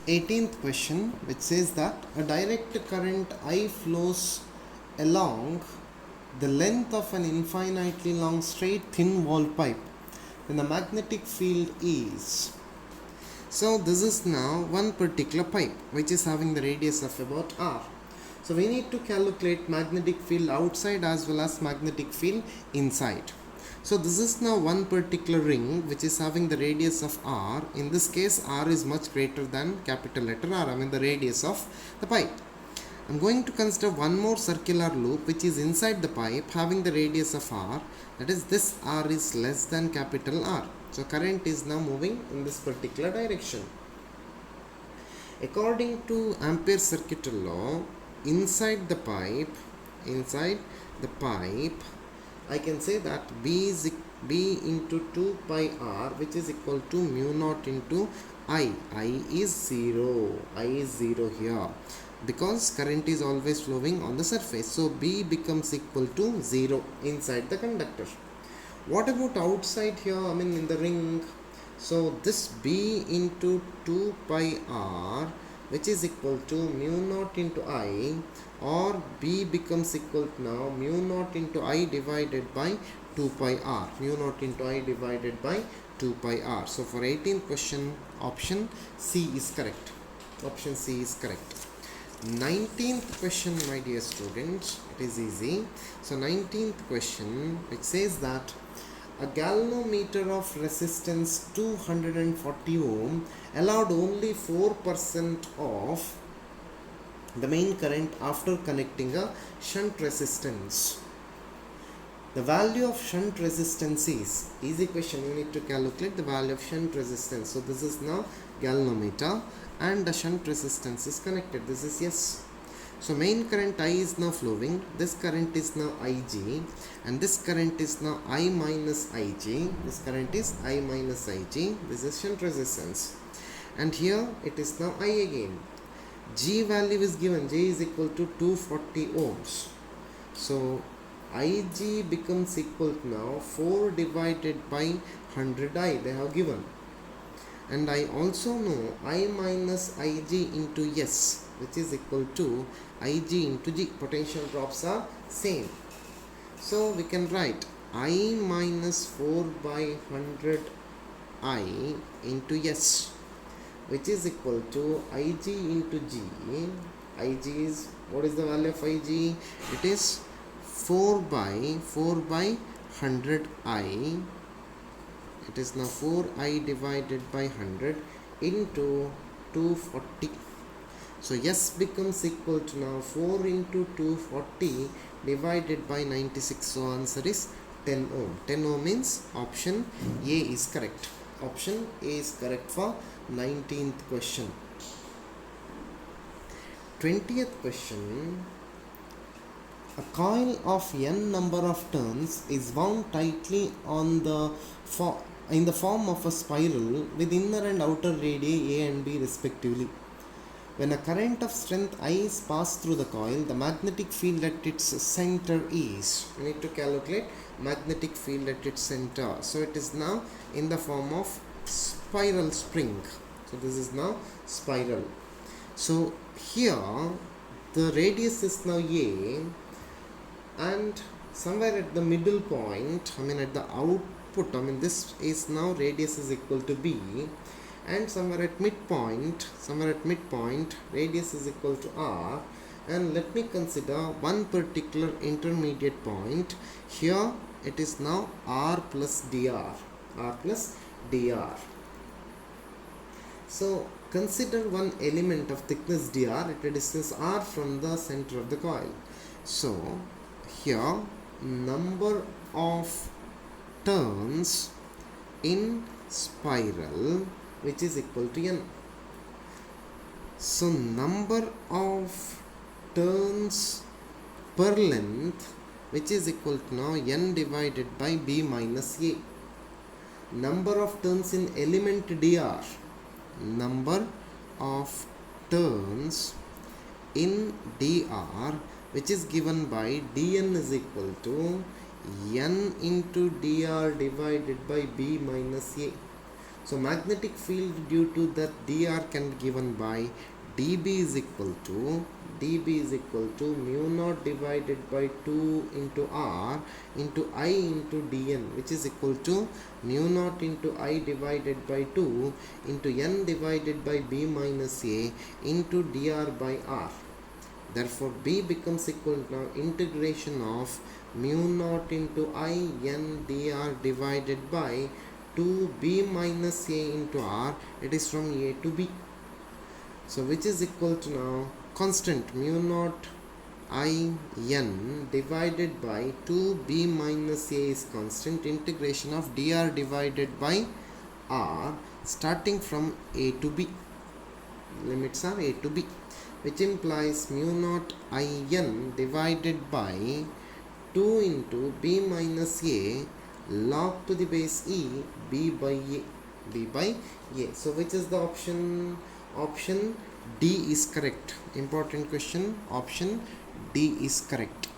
18th question, which says that a direct current I flows along the length of an infinitely long straight thin walled pipe, then the magnetic field is. So this is now one particular pipe which is having the radius of about r. So we need to calculate magnetic field outside as well as magnetic field inside. So this is now one particular ring which is having the radius of r. In this case, r is much greater than capital letter R, I mean the radius of the pipe. I'm going to consider one more circular loop which is inside the pipe having the radius of r, that is this r is less than capital R. So current is now moving in this particular direction. According to Ampere's circuit law, inside the pipe, I can say that B into 2 pi r, which is equal to mu naught into I. I is 0 here, because current is always flowing on the surface. So B becomes equal to 0 inside the conductor. What about outside here, I mean in the ring? So this B into 2 pi r, which is equal to mu naught into I, or B becomes equal to now mu naught into I divided by 2 pi r, mu naught into I divided by 2 pi r. So for 18th question, option C is correct. Option C is correct. 19th question, my dear students, it is easy. So 19th question, which says that a galvanometer of resistance 240 ohm allowed only 4% of the main current after connecting a shunt resistance. The value of shunt resistance is, easy question, you need to calculate the value of shunt resistance. So this is now galvanometer and the shunt resistance is connected. This is yes. So main current I is now flowing, this current is now Ig, and this current is now I minus Ig, this current is I minus Ig, this is shunt resistance, and here it is now I again. G value is given, G is equal to 240 ohms. So Ig becomes equal to now 4 divided by 100 I, they have given. And I also know I minus Ig into S, which is equal to Ig into G. Potential drops are same. So we can write I minus 4 by 100 I into S, which is equal to Ig into G. Ig is, what is the value of Ig? It is 4 by 100 I. It is now 4I divided by 100 into 240. So S becomes equal to now 4 into 240 divided by 96. So answer is 10 ohm. 10 ohm means option A is correct. Option A is correct for 19th question. 20th question. A coil of n number of turns is wound tightly on in the form of a spiral with inner and outer radii A and B respectively. When a current of strength I is passed through the coil, the magnetic field at its center is. We need to calculate magnetic field at its center. So it is now in the form of spiral spring. So this is now spiral. So here the radius is now A, and somewhere at the middle point, I mean at the output, I mean this is now radius is equal to B, and somewhere at midpoint radius is equal to R. And let me consider one particular intermediate point. Here it is now R plus dr. So consider one element of thickness dr at a distance r from the center of the coil. So here number of turns in spiral, which is equal to n. So number of turns per length, which is equal to now n divided by B minus A. Number of turns in element dr, number of turns in dr, which is given by dn is equal to n into dr divided by B minus A. So magnetic field due to that dr can be given by dB is equal to mu naught divided by 2 into r into I into dn, which is equal to mu naught into I divided by 2 into n divided by b minus a into dr by r. Therefore b becomes equal to now integration of mu naught into I n dr divided by 2b minus a into r, it is from a to b. So which is equal to now constant mu naught I n divided by 2b minus a is constant, integration of dr divided by r starting from a to b, limits are a to b, which implies mu naught I n divided by 2 into b minus a log to the base e b by a. So which is the option D is correct. Important question, option D is correct.